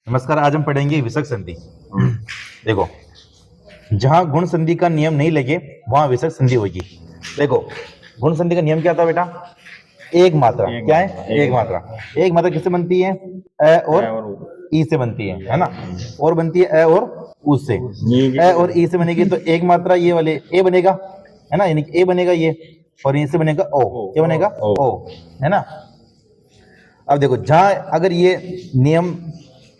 नमस्कार, आज हम पढ़ेंगे विसर्ग संधि। देखो, जहां गुण संधि का नियम नहीं लगे वहां विसर्ग संधि होगी। देखो, गुण संधि का नियम क्या था बेटा? एक मात्रा। क्या है? एक मात्रा। एक मात्रा किससे बनती है? अ और ई से बनती है ना? और बनती है अ और उ से। अ और ई से बनेगी तो एक मात्रा ये वाले ए बनेगा, है ना? यानी कि ए बनेगा ये, और ये से बनेगा ओ। क्या बनेगा? ओ, है ना? अब देखो, जहां अगर ये नियम,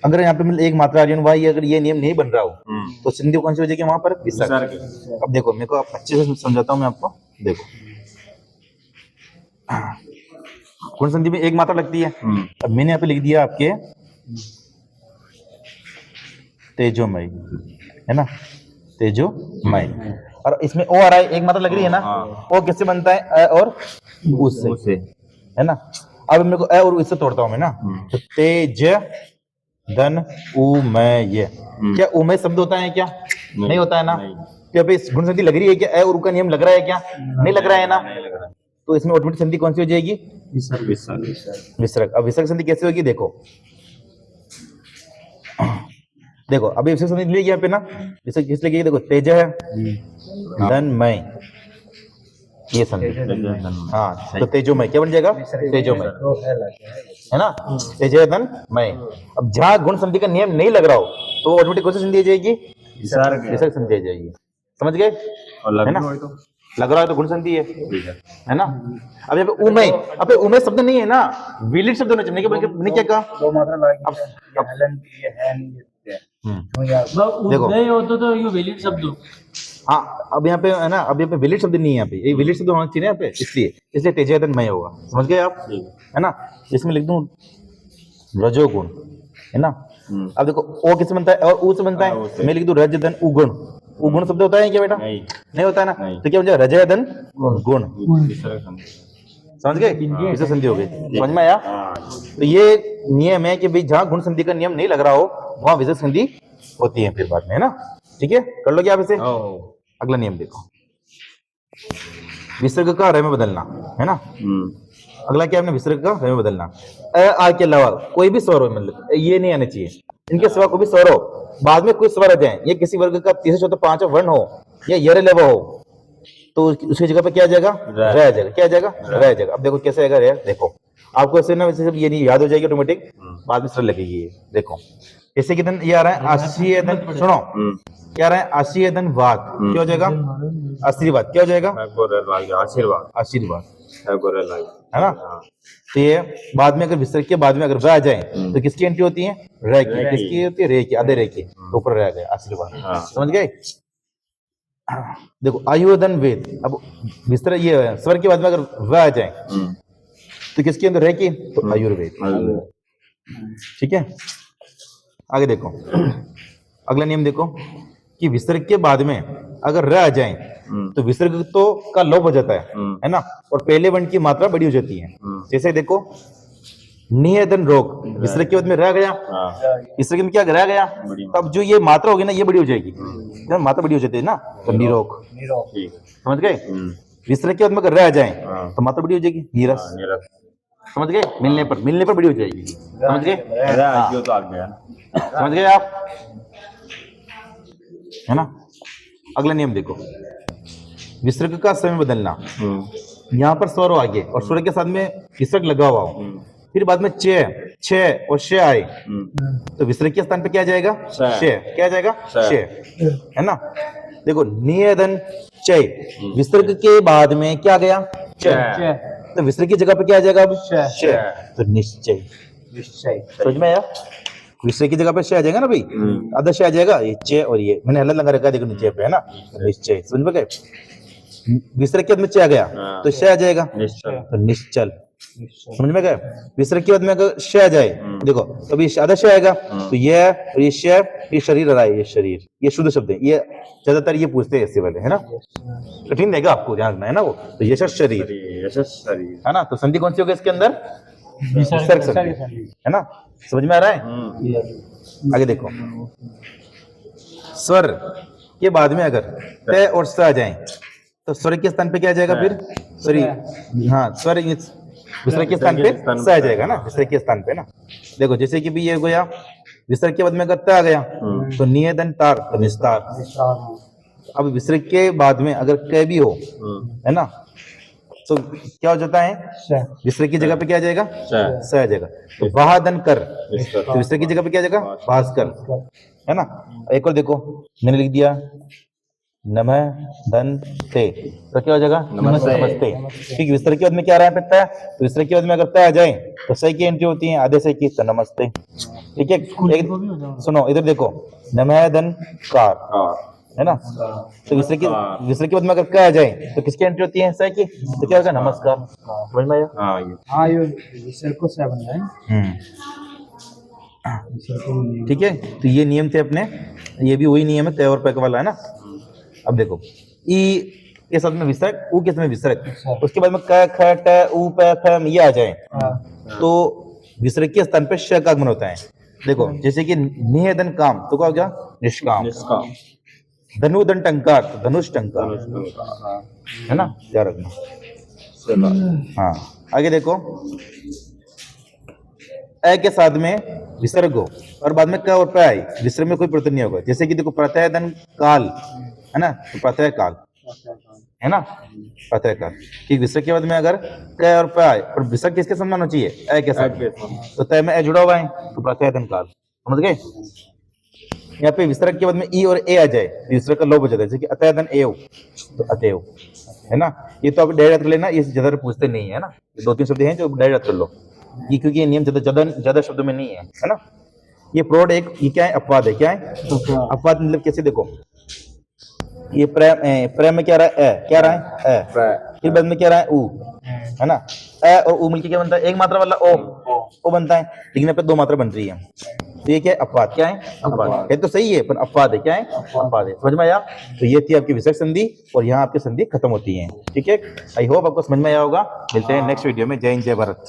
अगर यहाँ पे मतलब एक मात्रा आ रही है वहां अगर ये नियम नहीं बन रहा हो तो संधि कौन सी हो जाएगी वहां पर? विसर्ग। अब देखो, मेरे को आप अच्छे से समझाता हूँ मैं आपको। देखो, गुण संधि में एक मात्रा लगती है। अब मैंने यहाँ पे लिख दिया आपके तेजोमय, है ना? तेजोमय। और इसमें ओ आ रहा है, एक मात्रा लग रही है ना? ओ किससे बनता है? अ और उससे, है ना? अब मेरे को अ और उससे तोड़ता हूं मैं ना, तो तेज धन उमय। क्या उमय शब्द होता है क्या? नहीं होता है ना? क्या पे गुण संधि लग रही है क्या? अ और उ का नियम लग रहा है क्या? नहीं लग रहा है ना? तो इसमें ऑटोमेटिक संधि कौन सी हो जाएगी? विसर्ग। अब विसर्ग संधि कैसे होगी? देखो, देखो अभी विसर्ग संधि लिखी यहाँ पे ना, विसर्ग किस लिखी? देखो, तेज है धनमय, ये संधि। हाँ, तो तेजोमय क्या बन जाएगा? तेजोमय, है ना? तेजय धनमय। अब जहां गुण संधि का नियम नहीं लग रहा हो तो ऑटोमेटिक कौन सी संधि आ जाएगी? विसर्ग संधि आ जाएगी। समझ गए? है ना? लग रहा है तो गुण संधि है ना? अब यहाँ पे उमय, अब उमय शब्द नहीं है ना, विलिट शब्द होना चाहिए। मैंने क्या कहा? दो मात्रा लाएंगे, अब ये हेलन ये हैन ये देखो, नहीं होता तो ये वैलिड शब्द हो। हाँ, अब यहाँ पे है ना, अब यहाँ पे विलिट शब्द नहीं है, यहाँ पे ये विलिट शब्द होना चाहिए यहाँ पे, इसलिए तेजयतनमय होगा। समझ गए आप? है ना? इसमें लिख दूं रजोगुण, है ना? अब देखो, ओ किससे बनता है? और उ से बनता है। मैं लिख दूं रज धन उगुण। उगुण शब्द होता है क्या बेटा? नहीं होता है ना? तो क्या बन जाएगा? रजय धन गुण। समझ गए? विसर्ग संधि हो गई। समझ में आया? तो ये नियम है कि भाई जहां गुण संधि का नियम नहीं लग रहा हो वहां विसर्ग संधि होती है फिर बाद में, है ना? ठीक है, कर लो क्या आप इसे? अगला नियम देखो, विसर्ग का रय में बदलना, है ना? अगला क्या है? विसर्ग का रय में बदलना। अ आ के अलावा कोई भी स्वर हो, मतलब ये नहीं आना चाहिए, इनके सिवा कोई भी स्वर हो, बाद में कोई स्वर आ जाए, ये किसी वर्ग का तीसरा चौथा पांचवा वर्ण हो या यर लेवा हो तो उसकी जगह पे क्या आ जाएगा? रह आ जाएगा। क्या आ जाएगा? रह आ जाएगा। अब देखो कैसे आएगा? रह, देखो आपको ऐसे ना, वैसे सब ये नहीं याद हो जाएगी ऑटोमेटिक, बाद में सरल लगेगी ये। देखो, जैसे कि धन ये आ रहा है आशीय धन, सुनो क्या आ रहा है? आशीय धन वाद, क्या हो जाएगा? आशीर्वाद। क्या हो जाएगा? आशीर्वाद आशीर्वाद, है ना? तो ये बाद में अगर विसर्ग के बाद में अगर वह आ जाए तो किसकी एंट्री होती है? रह की। किसकी होती है? रे की, आधे रे की, तो ऊपर रह गया आशीर्वाद। समझ गए? देखो, आयुर्धन वेद, अब विसर्ग ये स्वर के बाद में अगर वह आ जाए तो किसके अंदर रह की? तो आयुर्वेद। ठीक है, आगे देखो, अगला नियम देखो कि विसर्ग के बाद में अगर र आ जाए तो विसर्ग तो का लोप हो जाता है ना? और पहले वर्ण की मात्रा बड़ी हो जाती है। जैसे देखो, नियदन रोग, विसर्ग के बाद में रह गया, विसर्ग में क्या रह गया? तब जो ये मात्रा होगी ना, ये बड़ी हो जाएगी, जब मात्रा बड़ी हो जाती है ना, तो निरोग। समझ गए? विसर्ग के बाद में अगर रह आ जाए तो मात्रा बड़ी हो जाएगी, नीरस। समझ गए? मिलने पर बड़ी हो जाएगी। समझ गए? समझ गए आप? है ना? अगला नियम देखो, विसर्ग का समय बदलना। यहाँ पर स्वर हो आगे और स्वर के साथ में विसर्ग लगा हुआ हो, फिर बाद में छ और श आए तो विसर्ग के स्थान पे क्या जाएगा? श। क्या जाएगा? श, है ना? देखो, नियदन चय, विसर्ग के बाद में क्या गया? च, तो विसर्ग की जगह पे क्या आ जाएगा? अब श, तो निश्चय। समझ में आया? विसर्ग की जगह पे श आ जाएगा ना भाई, आधा श आ जाएगा, ये च और ये मैंने हल्ला लगा रखा है, देखो नीचे पे, है ना? निश्चय। समझ में गए? विसर्ग के बाद में च आ गया तो श आ जाएगा, तो निश्चल। समझ में गए? विसर्ग के बाद में अगर श आ जाए, देखो तो भी आधा श आएगा, तो ये श, ये शरीर आ रहा है, ये शरीर, ये शुद्ध शब्द है, ये ज्यादातर ये पूछते हैं ऐसे वाले, है ना? कठिन देगा आपको, ध्यान रखना, है ना? वो तो यश शरीर, है ना? तो संधि कौन सी होगी इसके अंदर? विसर्ग संधि, है ना? समझ में आ रहा है? आगे देखो, स्वर के बाद में अगर त और स आ जाए तो स्वर के स्थान पे क्या आ जाएगा फिर? सॉरी, हाँ, स्वर विसर्ग के स्थान पे स आ जाएगा ना, विसर्ग के स्थान पे ना। देखो, जैसे कि भी ये गया विसर्ग के बाद में अगर त आ गया तो नियदन तार तो विस्तार। अब विसर्ग के बाद में अगर क भी हो, है ना, तो क्या हो जाता है, विसर्ग की जगह पे क्या आ जाएगा, स आ जाएगा। तो बाहदन कर, तो विसर्ग की जगह पे क्या आ जाएगा, भास्कर, है ना। एक और देखो, मैंने लिख दिया नमः धन ते, तो क्या हो जाएगा, नमस्ते। ठीक, विसर्ग के बाद में क्या रहा है, तय, तो विसर्ग के बाद में अगर तय आ जाए तो सही की एंट्री होती है, आधे सही की तो नमस्ते। ठीक है, एक सुनो इधर देखो, नमः धन कार, है ना, तो विसर्ग के बाद में अगर क आ जाए तो किसकी एंट्री होती है, सही की, तो क्या होगा, नमस्कार। समझ में आया? हाँ ये विसर्ग को से बन रहा है। ठीक है, तो ये नियम थे अपने, ये भी वही नियम है तय और पैक वाला, है ना। अब देखो, ई के साथ में विसर्ग, ऊ के साथ में विसर्ग, उसके बाद में क ख ट उ प फ ये आ जाए तो विसर्ग के स्थान पे श का आगमन होता है। देखो जैसे कि निहेदन काम, तो क्या हो गया, निष्काम। धनुधन टंकार, तो धनुष टंकार, है ना, ध्यान रखना। हाँ, आगे देखो, अ के साथ में विसर्ग हो और बाद में क और प आए, विसर्ग में कोई परिवर्तन नहीं होगा। जैसे कि देखो प्रत्यय धन काल, है ना, तो प्रत्यय काल, है ना, प्रत्यय काल। ठीक, विसर्ग के बाद में अगर क और प आए, और विसर्ग किसके साथ में होना चाहिए, अ के साथ, तो तय में अ जुड़ा हुआ है तो प्रत्यय धन काल, समझ गए। यहाँ पे विसर्ग के बाद में ई और ए आ जाए तो विसर्ग का लोप हो जाता है, जैसे कि अतः धन एव, तो अतएव, है ना। ये तो आप डायरेक्ट कर लेना, ये ज्यादा पूछते नहीं है ना, ये 2-3 शब्द हैं जो डायरेक्ट कर लो, ये क्योंकि ये नियम ज्यादा शब्दों में नहीं है ना। ये प्रोड एक, ये क्या है, अपवाद है, क्या है, अपवाद। मतलब कैसे, देखो ये प्रेम में क्या रहा है, क्या रहा है, फिर बाद में क्या रहा है, ऊ, है ना। अ और ऊ मिलके क्या बनता है, एक मात्रा वाला ओ बनता है, लेकिन यहाँ पे 2 मात्रा बन रही है, तो ये क्या है, अपवाद, क्या है, अपवाद है, तो सही है पर अपवाद है, क्या है, अपवाद है। समझ में आया? तो ये थी आपकी विसर्ग संधि और यहाँ आपकी संधि खत्म होती है। ठीक है, आई होप आपको समझ में आया होगा। मिलते हैं नेक्स्ट वीडियो में। जय हिंद, जय भारत।